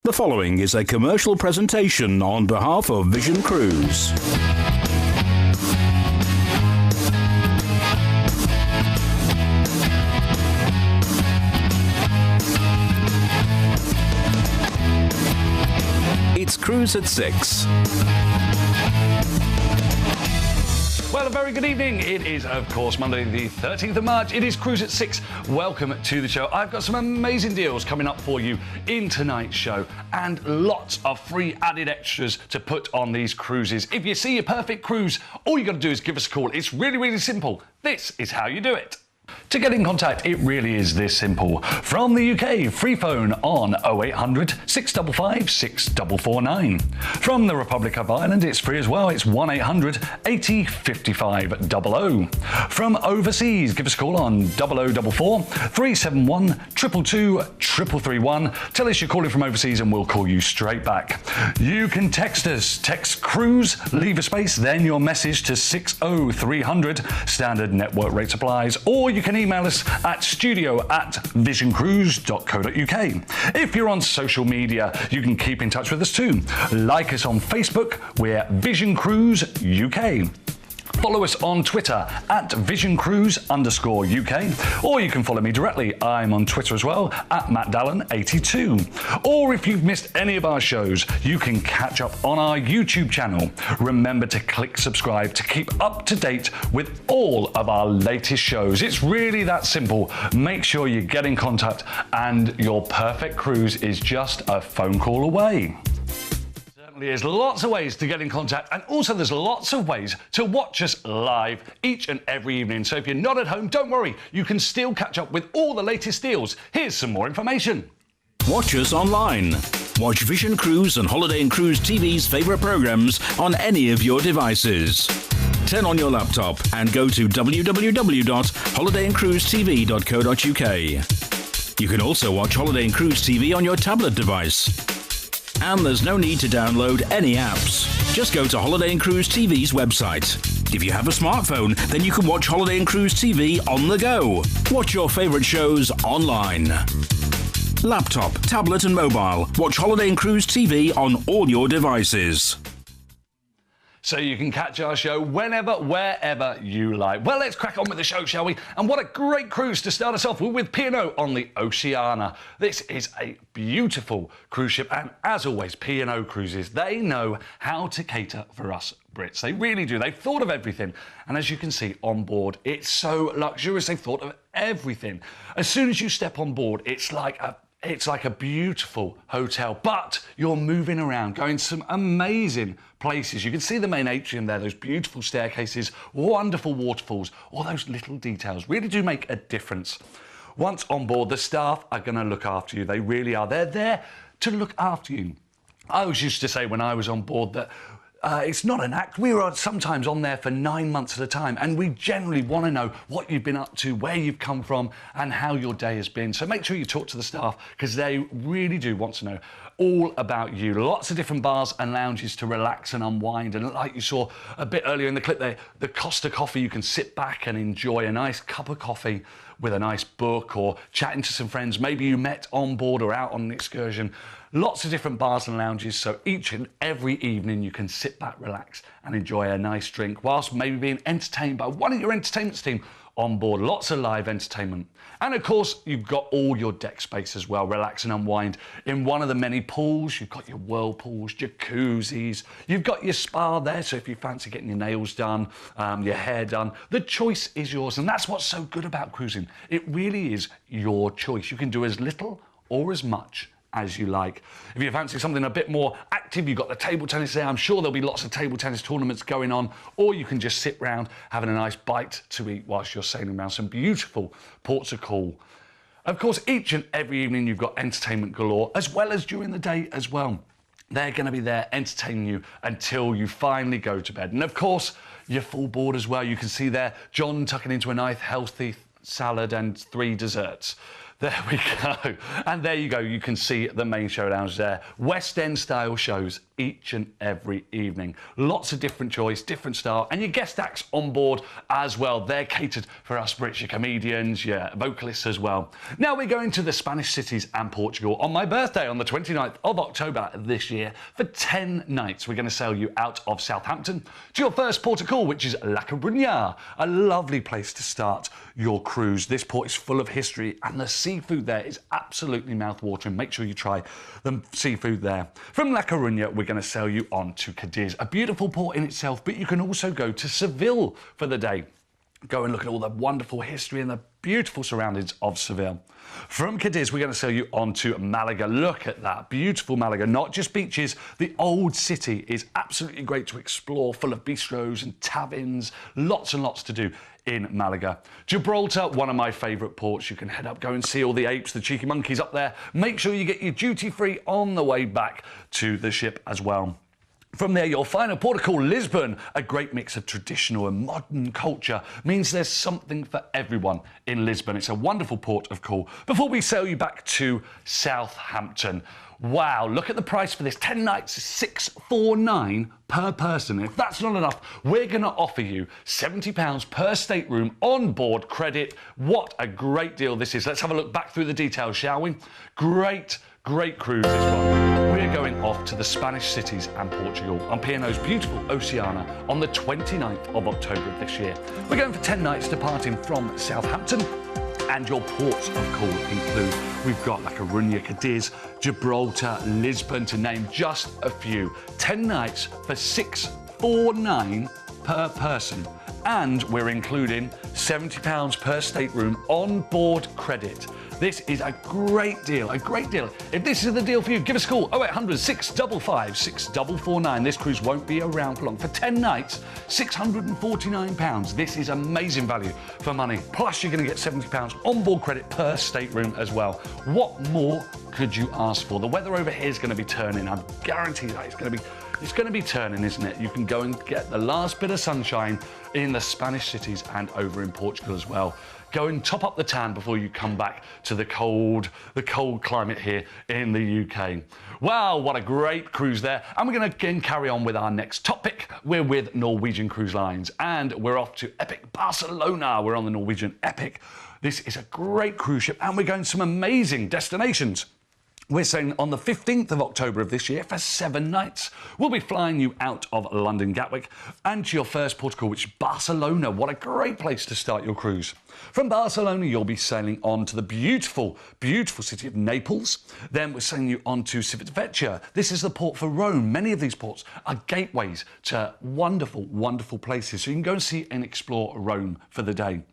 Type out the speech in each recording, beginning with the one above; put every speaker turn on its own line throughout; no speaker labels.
The following is a commercial presentation on behalf of Vision Cruise. It's Cruise at 6.
Well, a very good evening. It is, of course, Monday the 13th of March. It is Cruise at 6. Welcome to the show. I've got some amazing deals coming up for you in tonight's show and lots of free added extras to put on these cruises. If you see your perfect cruise, all you got to do is give us a call. It's really, really simple. This is how you do it. To get in contact, it really is this simple. From the UK, free phone on 0800 655 6449. From the Republic of Ireland, it's free as well. It's 1800 80 55 00. From overseas, give us a call on 0044 371 222 331. Tell us you're calling from overseas and we'll call you straight back. You can text us. Text cruise, leave a space, then your message to 60300. Standard network rate applies. Or you can email us at studio@visioncruise.co.uk. If you're on social media, you can keep in touch with us too. Like us on Facebook, we're Vision Cruise UK. Follow us on Twitter at VisionCruise_UK, or you can follow me directly. I'm on Twitter as well at MattDallon82. Or if you've missed any of our shows, you can catch up on our YouTube channel. Remember to click subscribe to keep up to date with all of our latest shows. It's really that simple. Make sure you get in contact and your perfect cruise is just a phone call away. There's lots of ways to get in contact, and also there's lots of ways to watch us live each and every evening. So if you're not at home, don't worry, you can still catch up with all the latest deals. Here's some more information.
Watch us online. Watch Vision Cruise and Holiday and Cruise TV's favourite programmes on any of your devices. Turn on your laptop and go to www.holidayandcruisetv.co.uk. You can also watch Holiday and Cruise TV on your tablet device. And there's no need to download any apps. Just go to Holiday and Cruise TV's website. If you have a smartphone, then you can watch Holiday and Cruise TV on the go. Watch your favourite shows online. Laptop, tablet and mobile. Watch Holiday and Cruise TV on all your devices.
So you can catch our show whenever, wherever you like. Well, let's crack on with the show, shall we? And what a great cruise to start us off with P&O on the Oceania. This is a beautiful cruise ship, and as always, P&O Cruises, they know how to cater for us Brits. They really do. They've thought of everything. And as you can see on board, it's so luxurious. They've thought of everything. As soon as you step on board, it's like a beautiful hotel, but you're moving around, going to some amazing places. You can see the main atrium there, those beautiful staircases, wonderful waterfalls. All those little details really do make a difference. Once on board, the staff are going to look after you. They really are. They're there to look after you. I always used to say when I was on board that it's not an act. We were sometimes on there for 9 months at a time, and we generally want to know what you've been up to, where you've come from, and how your day has been. So make sure you talk to the staff, because they really do want to know all about you. Lots of different bars and lounges to relax and unwind. And like you saw a bit earlier in the clip there, the Costa Coffee, you can sit back and enjoy a nice cup of coffee with a nice book or chatting to some friends. Maybe you met on board or out on an excursion. Lots of different bars and lounges, so each and every evening you can sit back, relax and enjoy a nice drink whilst maybe being entertained by one of your entertainment team on board. Lots of live entertainment. And of course, you've got all your deck space as well. Relax and unwind in one of the many pools. You've got your whirlpools, jacuzzis. You've got your spa there, so if you fancy getting your nails done, your hair done, the choice is yours. And that's what's so good about cruising. It really is your choice. You can do as little or as much as you like. If you fancy something a bit more active, you've got the table tennis there. I'm sure there'll be lots of table tennis tournaments going on, or you can just sit round having a nice bite to eat whilst you're sailing around some beautiful ports of call. Of course, each and every evening you've got entertainment galore, as well as during the day as well. They're going to be there entertaining you until you finally go to bed. And of course, you're full board as well. You can see there John tucking into a nice healthy salad and 3 desserts. There we go. And there you go. You can see the main show lounge there. West End style shows each and every evening. Lots of different choice, different style, and your guest acts on board as well. They're catered for us British, your comedians, your vocalists as well. Now we're going to the Spanish cities and Portugal on my birthday on the 29th of October this year for 10 nights. We're going to sail you out of Southampton to your first port of call, which is La Coruña, a lovely place to start your cruise. This port is full of history and the seafood there is absolutely mouth-watering. Make sure you try the seafood there. From La Coruña, we're going to sail you on to Cadiz, a beautiful port in itself, but you can also go to Seville for the day. Go and look at all the wonderful history and the beautiful surroundings of Seville. From Cadiz, we're going to sail you on to Malaga. Look at that, beautiful Malaga. Not just beaches, the old city is absolutely great to explore, full of bistros and taverns, lots and lots to do in Malaga. Gibraltar, one of my favourite ports. You can head up, go and see all the apes, the cheeky monkeys up there. Make sure you get your duty free on the way back to the ship as well. From there, your final port of call, Lisbon, a great mix of traditional and modern culture, means there's something for everyone in Lisbon. It's a wonderful port of call. Before we sail you back to Southampton, wow, look at the price for this. 10 nights, $649 per person. If that's not enough, we're going to offer you £70 per stateroom on board credit. What a great deal this is. Let's have a look back through the details, shall we? Great cruise this one. We're going off to the Spanish cities and Portugal on P&O's beautiful Oceania on the 29th of October of this year. We're going for 10 nights departing from Southampton, and your ports of call include, we've got La Coruña, Cadiz, Gibraltar, Lisbon, to name just a few. 10 nights for $649 per person. And we're including £70 per stateroom on board credit. This is a great deal, a great deal. If this is the deal for you, give us a call, 0800 655 6449. This cruise won't be around for long. For 10 nights, £649. This is amazing value for money. Plus, you're going to get £70 on board credit per stateroom as well. What more could you ask for? The weather over here is going to be turning. I guarantee that it's going to be turning, isn't it? You can go and get the last bit of sunshine in the Spanish cities and over in Portugal as well. Go and top up the tan before you come back to the cold climate here in the UK. Wow, what a great cruise there. And we're going to again carry on with our next topic. We're with Norwegian Cruise Lines and we're off to Epic Barcelona. We're on the Norwegian Epic. This is a great cruise ship and we're going to some amazing destinations. We're sailing on the 15th of October of this year for 7 nights. We'll be flying you out of London Gatwick and to your first port of call, which is Barcelona. What a great place to start your cruise. From Barcelona, you'll be sailing on to the beautiful, beautiful city of Naples. Then we're sailing you on to Civitavecchia. This is the port for Rome. Many of these ports are gateways to wonderful, wonderful places. So you can go and see and explore Rome for the day.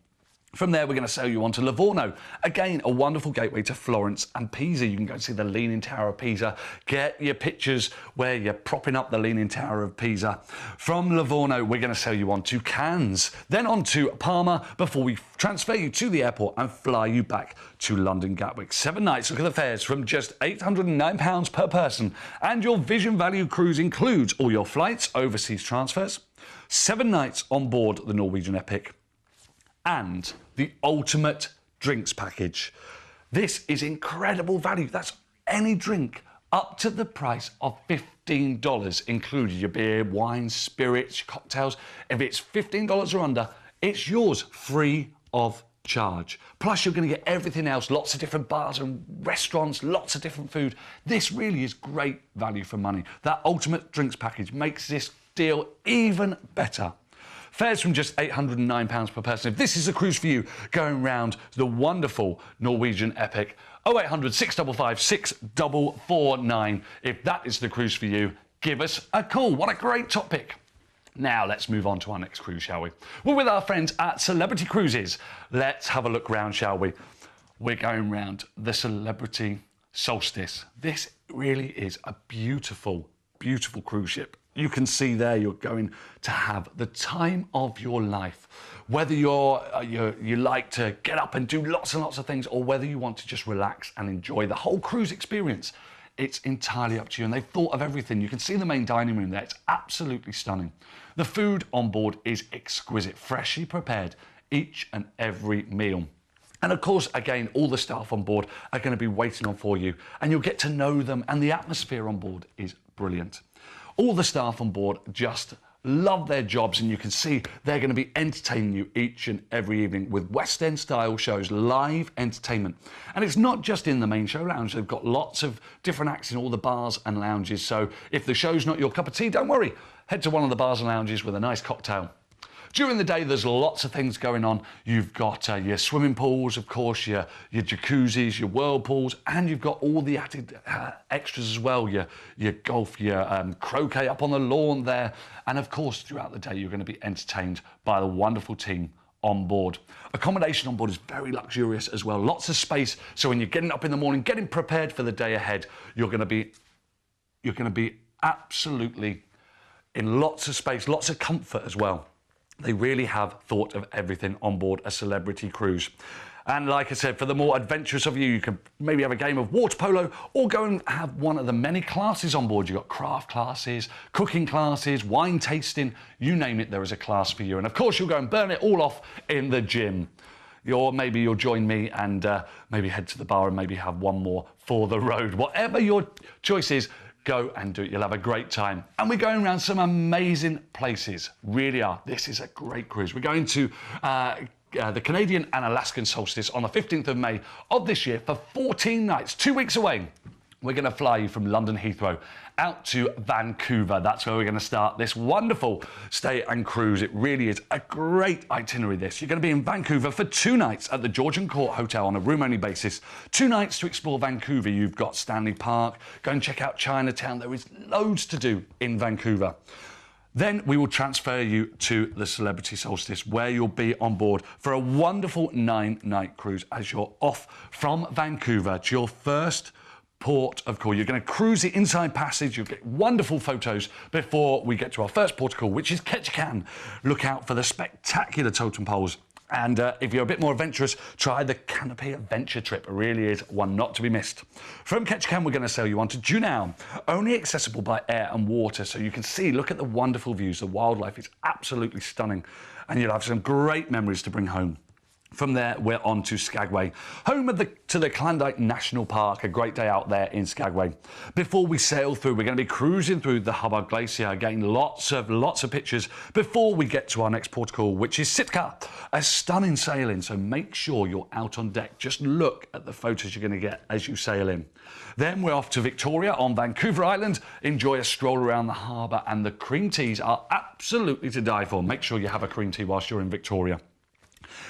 From there, we're going to sail you on to Livorno. Again, a wonderful gateway to Florence and Pisa. You can go and see the Leaning Tower of Pisa. Get your pictures where you're propping up the Leaning Tower of Pisa. From Livorno, we're going to sail you on to Cannes, then on to Parma before we transfer you to the airport and fly you back to London Gatwick. 7 nights. Look at the fares from just £809 per person. And your Vision Value cruise includes all your flights, overseas transfers, 7 nights on board the Norwegian Epic, and the ultimate drinks package. This is incredible value. That's any drink up to the price of $15, including your beer, wine, spirits, cocktails. If it's $15 or under, it's yours free of charge. Plus, you're going to get everything else, lots of different bars and restaurants, lots of different food. This really is great value for money. That ultimate drinks package makes this deal even better. Fares from just £809 per person. If this is a cruise for you, going round the wonderful Norwegian Epic, 0800 655 6449. If that is the cruise for you, give us a call. What a great topic. Now, let's move on to our next cruise, shall we? We're with our friends at Celebrity Cruises. Let's have a look round, shall we? We're going round the Celebrity Solstice. This really is a beautiful, beautiful cruise ship. You can see there you're going to have the time of your life. Whether you like to get up and do lots and lots of things, or whether you want to just relax and enjoy the whole cruise experience, it's entirely up to you. And they've thought of everything. You can see the main dining room there. It's absolutely stunning. The food on board is exquisite, freshly prepared each and every meal. And of course, again, all the staff on board are going to be waiting on for you, and you'll get to know them, and the atmosphere on board is brilliant. All the staff on board just love their jobs, and you can see they're going to be entertaining you each and every evening with West End style shows, live entertainment. And it's not just in the main show lounge, they've got lots of different acts in all the bars and lounges. So if the show's not your cup of tea, don't worry, head to one of the bars and lounges with a nice cocktail. During the day, there's lots of things going on. You've got your swimming pools, of course, your jacuzzis, your whirlpools, and you've got all the added extras as well, your golf, your croquet up on the lawn there. And of course, throughout the day, you're going to be entertained by the wonderful team on board. Accommodation on board is very luxurious as well. Lots of space, so when you're getting up in the morning, getting prepared for the day ahead, you're going to be absolutely in lots of space, lots of comfort as well. They really have thought of everything on board a Celebrity Cruise. And like I said, for the more adventurous of you, you can maybe have a game of water polo or go and have one of the many classes on board. You've got craft classes, cooking classes, wine tasting, you name it, there is a class for you. And of course, you'll go and burn it all off in the gym. Or maybe you'll join me and maybe head to the bar and maybe have one more for the road. Whatever your choice is, go and do it. You'll have a great time. And we're going around some amazing places. Really are. This is a great cruise. We're going to the Canadian and Alaskan solstice on the 15th of May of this year for 14 nights, 2 weeks away. We're going to fly you from London Heathrow out to Vancouver. That's where we're going to start this wonderful stay and cruise. It really is a great itinerary, this. You're going to be in Vancouver for 2 nights at the Georgian Court Hotel on a room-only basis. 2 nights to explore Vancouver. You've got Stanley Park. Go and check out Chinatown. There is loads to do in Vancouver. Then we will transfer you to the Celebrity Solstice, where you'll be on board for a wonderful 9-night cruise as you're off from Vancouver to your first port of call. You're going to cruise the Inside Passage. You'll get wonderful photos before we get to our first port of call, which is Ketchikan. Look out for the spectacular totem poles. And if you're a bit more adventurous, try the Canopy Adventure Trip. It really is one not to be missed. From Ketchikan, we're going to sail you on to Juneau, only accessible by air and water. So you can see, look at the wonderful views. The wildlife is absolutely stunning. And you'll have some great memories to bring home. From there, we're on to Skagway, home to the Klondike National Park, a great day out there in Skagway. Before we sail through, we're going to be cruising through the Hubbard Glacier, getting lots of pictures before we get to our next port of call, which is Sitka, a stunning sailing. So make sure you're out on deck. Just look at the photos you're going to get as you sail in. Then we're off to Victoria on Vancouver Island. Enjoy a stroll around the harbour, and the cream teas are absolutely to die for. Make sure you have a cream tea whilst you're in Victoria.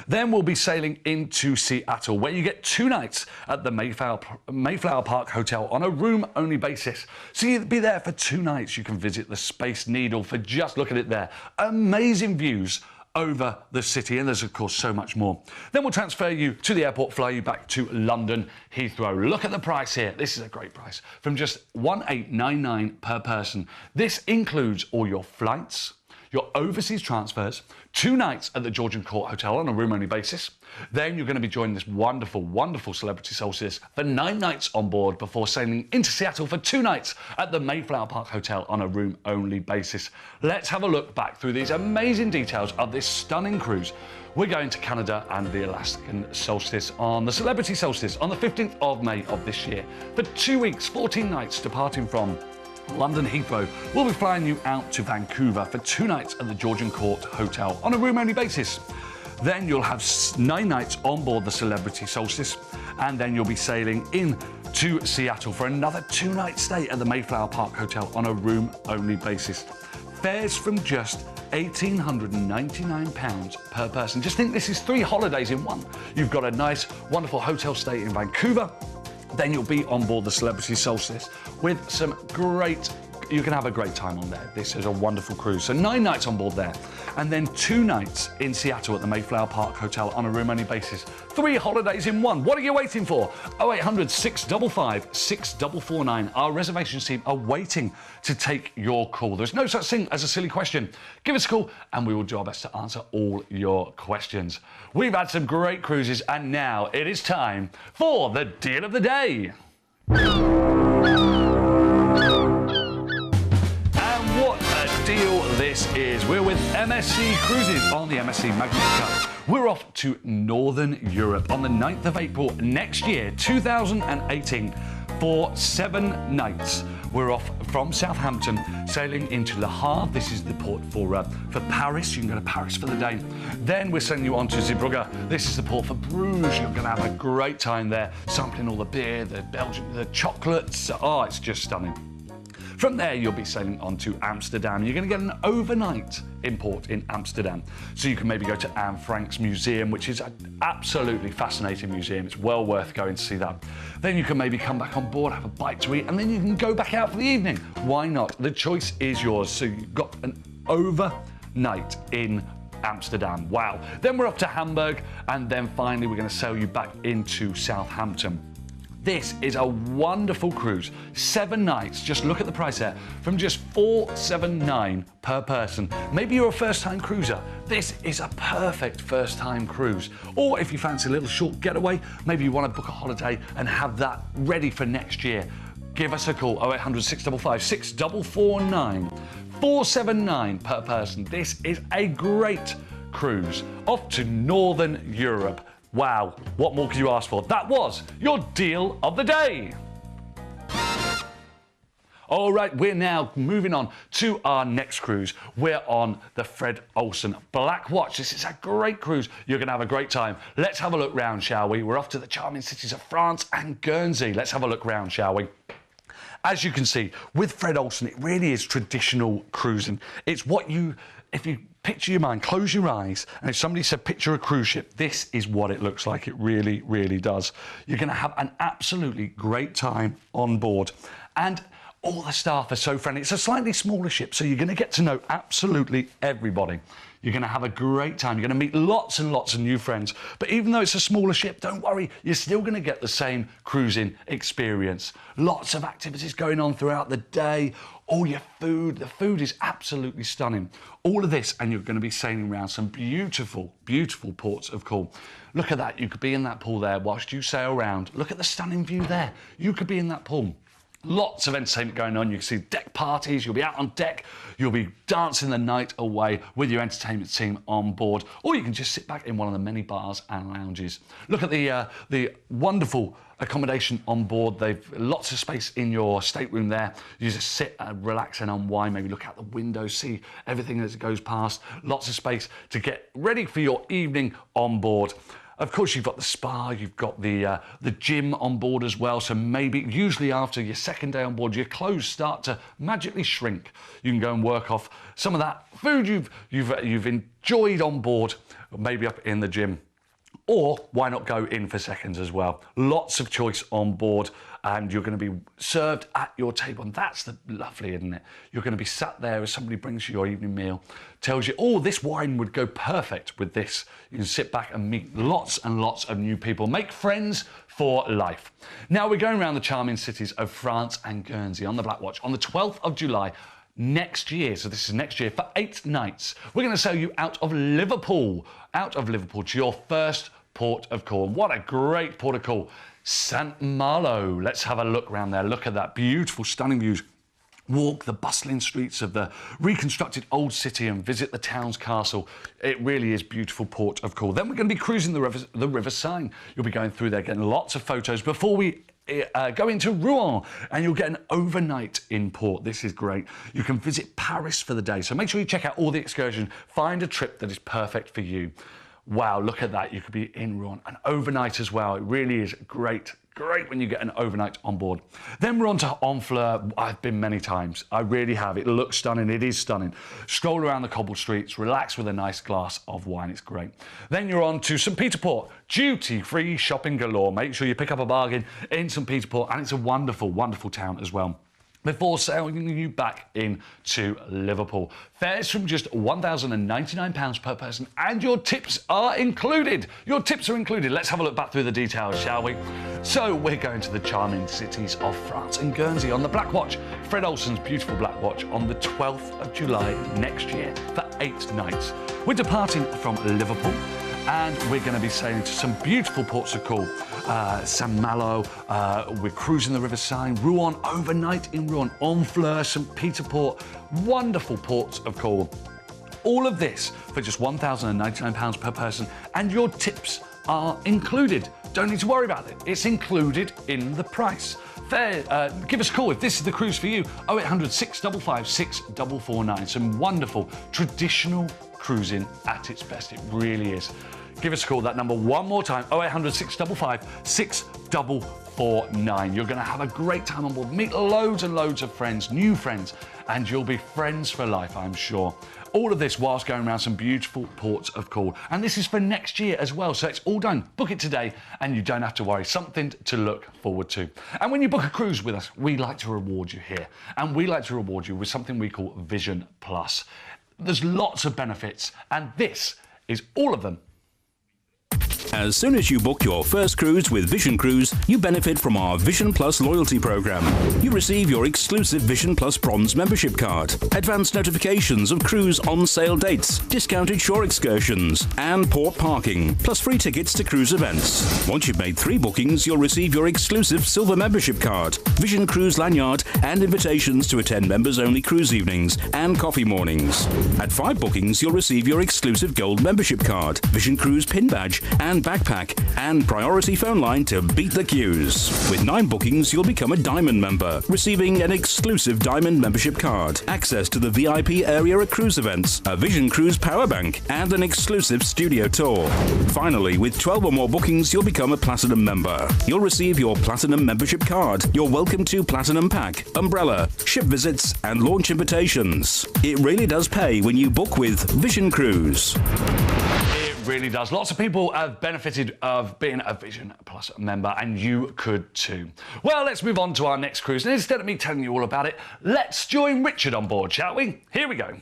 Then we'll be sailing into Seattle, where you get 2 nights at the Mayflower Park Hotel on a room-only basis. So you'll be there for 2 nights. You can visit the Space Needle for just, look at it there, amazing views over the city, and there's of course so much more. Then we'll transfer you to the airport, fly you back to London Heathrow. Look at the price here. This is a great price, from just $1,899 per person. This includes all your flights, your overseas transfers, 2 nights at the Georgian Court Hotel on a room-only basis. Then you're going to be joining this wonderful, wonderful Celebrity Solstice for 9 nights on board before sailing into Seattle for 2 nights at the Mayflower Park Hotel on a room-only basis. Let's have a look back through these amazing details of this stunning cruise. We're going to Canada and the Alaskan Solstice on the Celebrity Solstice on the 15th of May of this year for 2 weeks, 14 nights, departing from London Heathrow. We'll be flying you out to Vancouver for 2 nights at the Georgian Court Hotel on a room-only basis. Then you'll have 9 nights on board the Celebrity Solstice, and then you'll be sailing in to Seattle for another 2-night stay at the Mayflower Park Hotel on a room-only basis. Fares from just £1,899 per person. Just think, this is 3 holidays in one. You've got a nice, wonderful hotel stay in Vancouver. Then you'll be on board the Celebrity Solstice with some great, you can have a great time on there. This is a wonderful cruise. So 9 nights on board there, and then 2 nights in Seattle at the Mayflower Park Hotel on a room-only basis. 3 holidays in one. What are you waiting for? 0800 655 6449. Our reservations team are waiting to take your call. There's no such thing as a silly question. Give us a call and we will do our best to answer all your questions. We've had some great cruises, and now it is time for the deal of the day. Deal this is. We're with MSC Cruises on the MSC Magnifica. We're off to Northern Europe on the 9th of April next year, 2018, for 7 nights. We're off from Southampton, sailing into Le Havre. This is the port for Paris. You can go to Paris for the day. Then we're sending you on to Zeebrugge. This is the port for Bruges. You're going to have a great time there, sampling all the beer, the Belgian, the chocolates. Oh, it's just stunning. From there, you'll be sailing on to Amsterdam. You're going to get an overnight in port in Amsterdam. So you can maybe go to Anne Frank's museum, which is an absolutely fascinating museum. It's well worth going to see that. Then you can maybe come back on board, have a bite to eat, and then you can go back out for the evening. Why not? The choice is yours. So you've got an overnight in Amsterdam. Wow. Then we're off to Hamburg, and then finally we're going to sail you back into Southampton. This is a wonderful cruise. 7 nights, just look at the price there, from just $479 per person. Maybe you're a first-time cruiser. This is a perfect first-time cruise. Or if you fancy a little short getaway, maybe you want to book a holiday and have that ready for next year. Give us a call, 0800 655 6449. $479 per person. This is a great cruise off to Northern Europe. Wow, what more could you ask for? That was your deal of the day. All right, we're now moving on to our next cruise. We're on the Fred Olsen Black Watch. This is a great cruise. You're going to have a great time. Let's have a look round, shall we? We're off to the charming cities of France and Guernsey. Let's have a look round, shall we? As you can see, with Fred Olsen, it really is traditional cruising. It's what if you picture your mind, close your eyes, and if somebody said picture a cruise ship, this is what it looks like. It really, really does. You're going to have an absolutely great time on board. And all the staff are so friendly. It's a slightly smaller ship, so you're going to get to know absolutely everybody. You're going to have a great time. You're going to meet lots and lots of new friends. But even though it's a smaller ship, don't worry, you're still going to get the same cruising experience. Lots of activities going on throughout the day. All your food, the food is absolutely stunning. All of this, and you're going to be sailing around some beautiful, beautiful ports of call. Look at that. You could be in that pool there whilst you sail around. Look at the stunning view there. You could be in that pool. Lots of entertainment going on. You can see deck parties. You'll be out on deck. You'll be dancing the night away with your entertainment team on board. Or you can just sit back in one of the many bars and lounges. Look at the wonderful accommodation on board. They've lots of space in your stateroom there. You just sit and relax and unwind. Maybe look out the window, see everything as it goes past. Lots of space to get ready for your evening on board. Of course, you've got the spa, you've got the gym on board as well. So maybe, usually after your second day on board, your clothes start to magically shrink. You can go and work off some of that food you've enjoyed on board, maybe up in the gym. Or why not go in for seconds as well? Lots of choice on board, and you're going to be served at your table. And that's the lovely, isn't it? You're going to be sat there as somebody brings you your evening meal, tells you, oh, this wine would go perfect with this. You can sit back and meet lots and lots of new people. Make friends for life. Now we're going around the charming cities of France and Guernsey on the Black Watch on the 12th of July. Next year, so this is next year, for 8 nights. We're going to sail you out of Liverpool to your first port of call. What a great port of call. St. Malo. Let's have a look around there. Look at that beautiful, stunning views. Walk the bustling streets of the reconstructed old city and visit the town's castle. It really is beautiful port of call. Then we're going to be cruising the River Seine. You'll be going through there, getting lots of photos before we go into Rouen, and you'll get an overnight in port. This is great. You can visit Paris for the day. So make sure you check out all the excursions. Find a trip that is perfect for you. Wow, look at that. You could be in Rouen. An overnight as well. It really is great. Great when you get an overnight on board. Then we're on to Honfleur. I've been many times. I really have. It looks stunning. It is stunning. Stroll around the cobbled streets, relax with a nice glass of wine. It's great. Then you're on to St. Peter Port. Duty-free shopping galore. Make sure you pick up a bargain in St. Peter Port, and it's a wonderful, wonderful town as well. Before sailing you back into Liverpool. Fares from just £1,099 per person, and your tips are included. Your tips are included. Let's have a look back through the details, shall we? So we're going to the charming cities of France and Guernsey on the Black Watch. Fred Olsen's beautiful Black Watch on the 12th of July next year for 8 nights. We're departing from Liverpool, and we're going to be sailing to some beautiful ports of call. St. Malo, we're cruising the River Seine, Rouen, overnight in Rouen, Honfleur, St. Peter Port, wonderful ports of call. all of this for just £1,099 per person, and your tips are included. Don't need to worry about it. It's included in the price. Give us a call if this is the cruise for you. 0800 655 6449. Some wonderful traditional cruising at its best. It really is. Give us a call. That number one more time. 0800 655 6449. You're going to have a great time on board. Meet loads and loads of friends, new friends, and you'll be friends for life, I'm sure. All of this whilst going around some beautiful ports of call. And this is for next year as well, so it's all done. Book it today and you don't have to worry. Something to look forward to. And when you book a cruise with us, we like to reward you here. And we like to reward you with something we call Vision Plus. There's lots of benefits, and this is all of them.
As soon as you book your first cruise with Vision Cruise, you benefit from our Vision Plus loyalty program. You receive your exclusive Vision Plus Bronze membership card, advanced notifications of cruise on-sale dates, discounted shore excursions, and port parking, plus free tickets to cruise events. Once you've made 3 bookings, you'll receive your exclusive Silver membership card, Vision Cruise lanyard, and invitations to attend members-only cruise evenings and coffee mornings. At 5 bookings, you'll receive your exclusive Gold membership card, Vision Cruise pin badge, and backpack, and priority phone line to beat the queues. With 9 bookings, you'll become a Diamond member, receiving an exclusive Diamond membership card, access to the VIP area at cruise events, a Vision Cruise power bank, and an exclusive studio tour. Finally, with 12 or more bookings, you'll become a Platinum member. You'll receive your Platinum membership card, your Welcome to Platinum pack, umbrella, ship visits, and launch invitations. It really does pay when you book with Vision Cruise.
Really does. Lots of people have benefited of being a Vision Plus member, and you could too. Well, let's move on to our next cruise, and instead of me telling you all about it, let's join Richard on board, shall we? Here we go.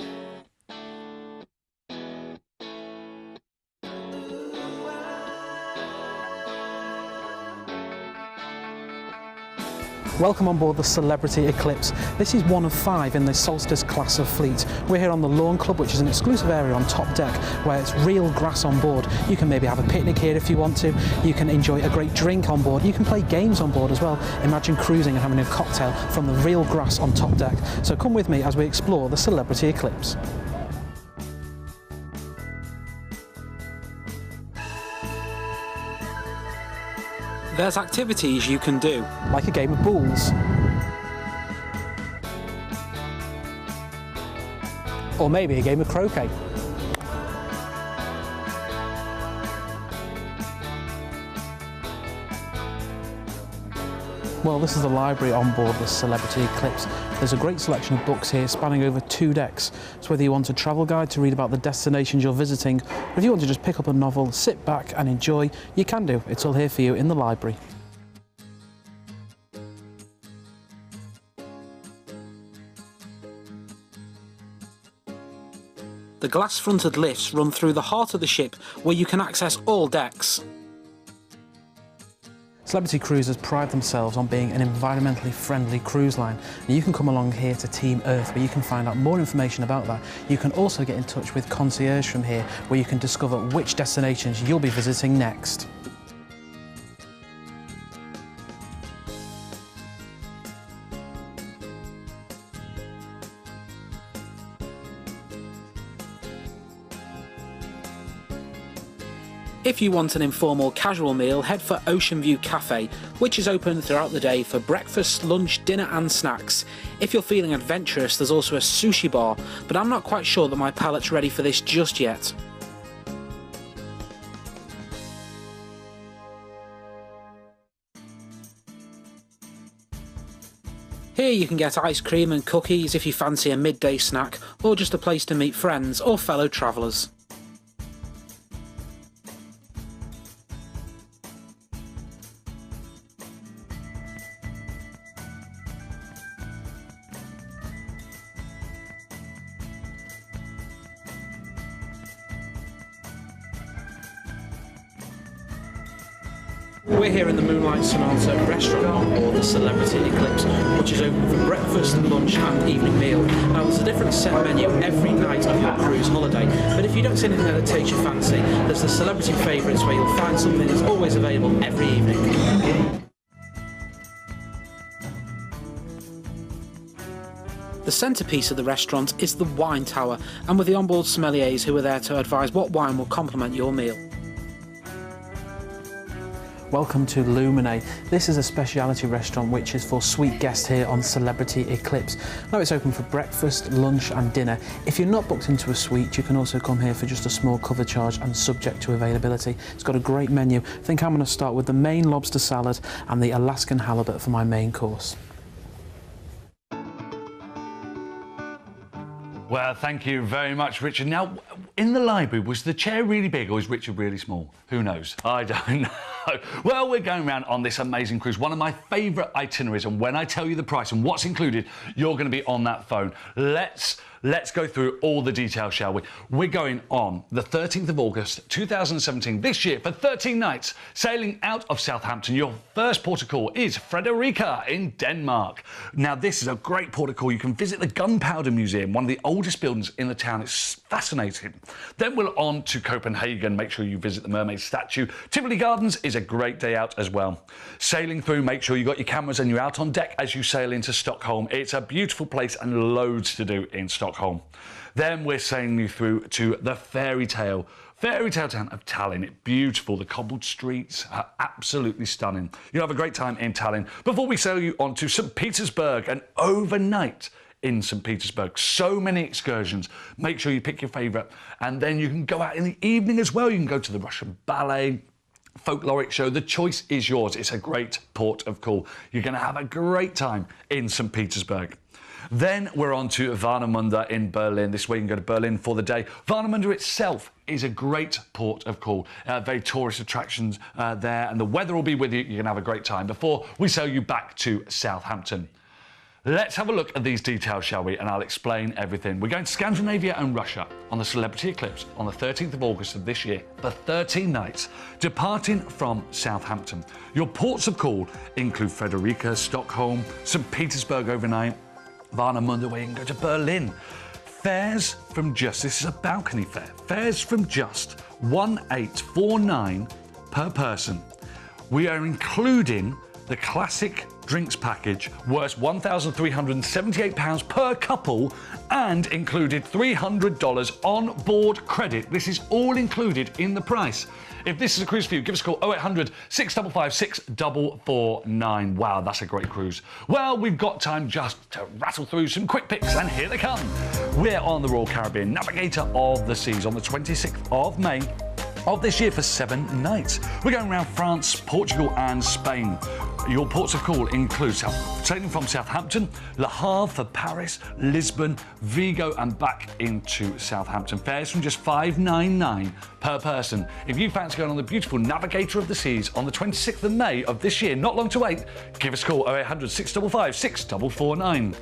Welcome on board the Celebrity Eclipse. This is one of 5 in the Solstice class of fleet. We're here on the Lawn Club, which is an exclusive area on top deck where it's real grass on board. You can maybe have a picnic here if you want to. You can enjoy a great drink on board. You can play games on board as well. Imagine cruising and having a cocktail from the real grass on top deck. So come with me as we explore the Celebrity Eclipse. There's activities you can do, like a game of bowls, or maybe a game of croquet. Well, this is the library on board the Celebrity Eclipse. There's a great selection of books here spanning over 2 decks. So whether you want a travel guide to read about the destinations you're visiting, or if you want to just pick up a novel, sit back and enjoy, you can do. It's all here for you in the library. The glass-fronted lifts run through the heart of the ship where you can access all decks. Celebrity Cruisers pride themselves on being an environmentally friendly cruise line. And you can come along here to Team Earth where you can find out more information about that. You can also get in touch with concierge from here where you can discover which destinations you'll be visiting next. If you want an informal casual meal, head for Ocean View Cafe, which is open throughout the day for breakfast, lunch, dinner and snacks. If you're feeling adventurous, there's also a sushi bar, but I'm not quite sure that my palate's ready for this just yet. Here you can get ice cream and cookies if you fancy a midday snack, or just a place to meet friends or fellow travellers. We're here in the Moonlight Sonata restaurant on board the Celebrity Eclipse, which is open for breakfast, lunch and evening meal. Now there's a different set menu every night of your cruise holiday, but if you don't see anything that takes your fancy, there's the Celebrity Favourites where you'll find something that's always available every evening. The centrepiece of the restaurant is the wine tower, and with the onboard sommeliers who are there to advise what wine will complement your meal. Welcome to Lumine. This is a speciality restaurant which is for sweet guests here on Celebrity Eclipse. Now it's open for breakfast, lunch and dinner. If you're not booked into a suite, you can also come here for just a small cover charge and subject to availability. It's got a great menu. I think I'm going to start with the Maine lobster salad and the Alaskan halibut for my main course.
Well, thank you very much, Richard. Now, in the library, was the chair really big or is Richard really small? Who knows? I don't know. Well, we're going around on this amazing cruise, one of my favourite itineraries, and when I tell you the price and what's included, you're going to be on that phone. Let's go through all the details, shall we? We're going on the 13th of August, 2017, this year, for 13 nights, sailing out of Southampton. Your first port of call is Frederica in Denmark. Now, this is a great port of call. You can visit the Gunpowder Museum, one of the oldest buildings in the town. It's fascinating. Then we're on to Copenhagen. Make sure you visit the Mermaid statue. Tivoli Gardens is a great day out as well. Sailing through, make sure you got your cameras and you're out on deck as you sail into Stockholm. It's a beautiful place and loads to do in Stockholm. Then we're sailing you through to the fairy tale town of Tallinn. It's beautiful. The cobbled streets are absolutely stunning. You'll have a great time in Tallinn before we sail you on to St. Petersburg and overnight in St. Petersburg. So many excursions. Make sure you pick your favourite, and then you can go out in the evening as well. You can go to the Russian Ballet, folkloric show. The choice is yours. It's a great port of call. You're going to have a great time in St. Petersburg. Then we're on to Warnemünde in Berlin. This way you can go to Berlin for the day. Warnemünde itself is a great port of call. Very tourist attractions there, and the weather will be with you. You're going to have a great time before we sail you back to Southampton. Let's have a look at these details, shall we? And I'll explain everything. We're going to Scandinavia and Russia on the Celebrity Eclipse on the 13th of August of this year for 13 nights, departing from Southampton. Your ports of call include Frederica, Stockholm, St. Petersburg overnight, Warnemünde, where you can go to Berlin. Fares from just, this is a balcony fare, fares from just $1,849 per person. We are including the classic drinks package worth £1,378 per couple and included $300 on board credit. This is all included in the price. If this is a cruise for you, give us a call 0800 655 6449. Wow, that's a great cruise. Well, we've got time just to rattle through some quick picks, and here they come. We're on the Royal Caribbean Navigator of the Seas on the 26th of May of this year for 7 nights. We're going around France, Portugal and Spain. Your ports of call include sailing from Southampton, Le Havre for Paris, Lisbon, Vigo and back into Southampton. Fares from just $599 per person. If you fancy going on the beautiful Navigator of the Seas on the 26th of May of this year, not long to wait, give us a call 0800 655 6449.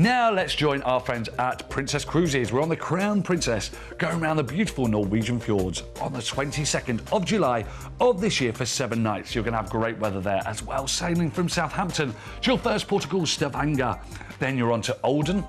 Now let's join our friends at Princess Cruises. We're on the Crown Princess, going around the beautiful Norwegian fjords on the 22nd of July of this year for 7 nights. You're going to have great weather there as well, sailing from Southampton to your first port of call, Stavanger. Then you're on to Olden,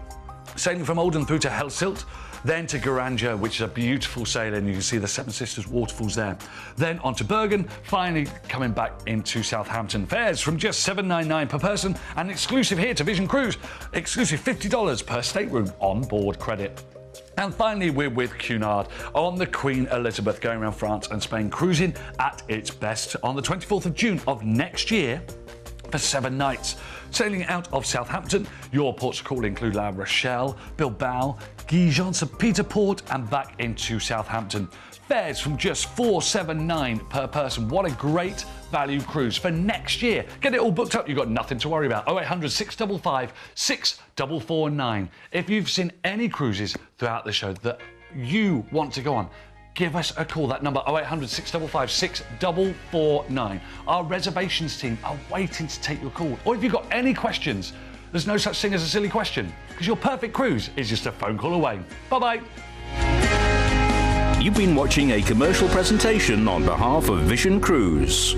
sailing from Olden through to Helsilt, then to Garanja, which is a beautiful sailing. You can see the Seven Sisters waterfalls there. Then on to Bergen, finally coming back into Southampton. Fares from just $799 per person, and exclusive here to Vision Cruise, exclusive $50 per stateroom on board credit. And finally, we're with Cunard on the Queen Elizabeth, going around France and Spain, cruising at its best on the 24th of June of next year for 7 nights. Sailing out of Southampton, your ports of call include La Rochelle, Bilbao, Gijón, St. Peter Port and back into Southampton. Fares from just $479 per person. What a great value cruise for next year. Get it all booked up, you've got nothing to worry about. 0800 655 6449. If you've seen any cruises throughout the show that you want to go on, give us a call. That number 0800 655 6449. Our reservations team are waiting to take your call. Or if you've got any questions, there's no such thing as a silly question, because your perfect cruise is just a phone call away. Bye-bye.
You've been watching a commercial presentation on behalf of Vision Cruise.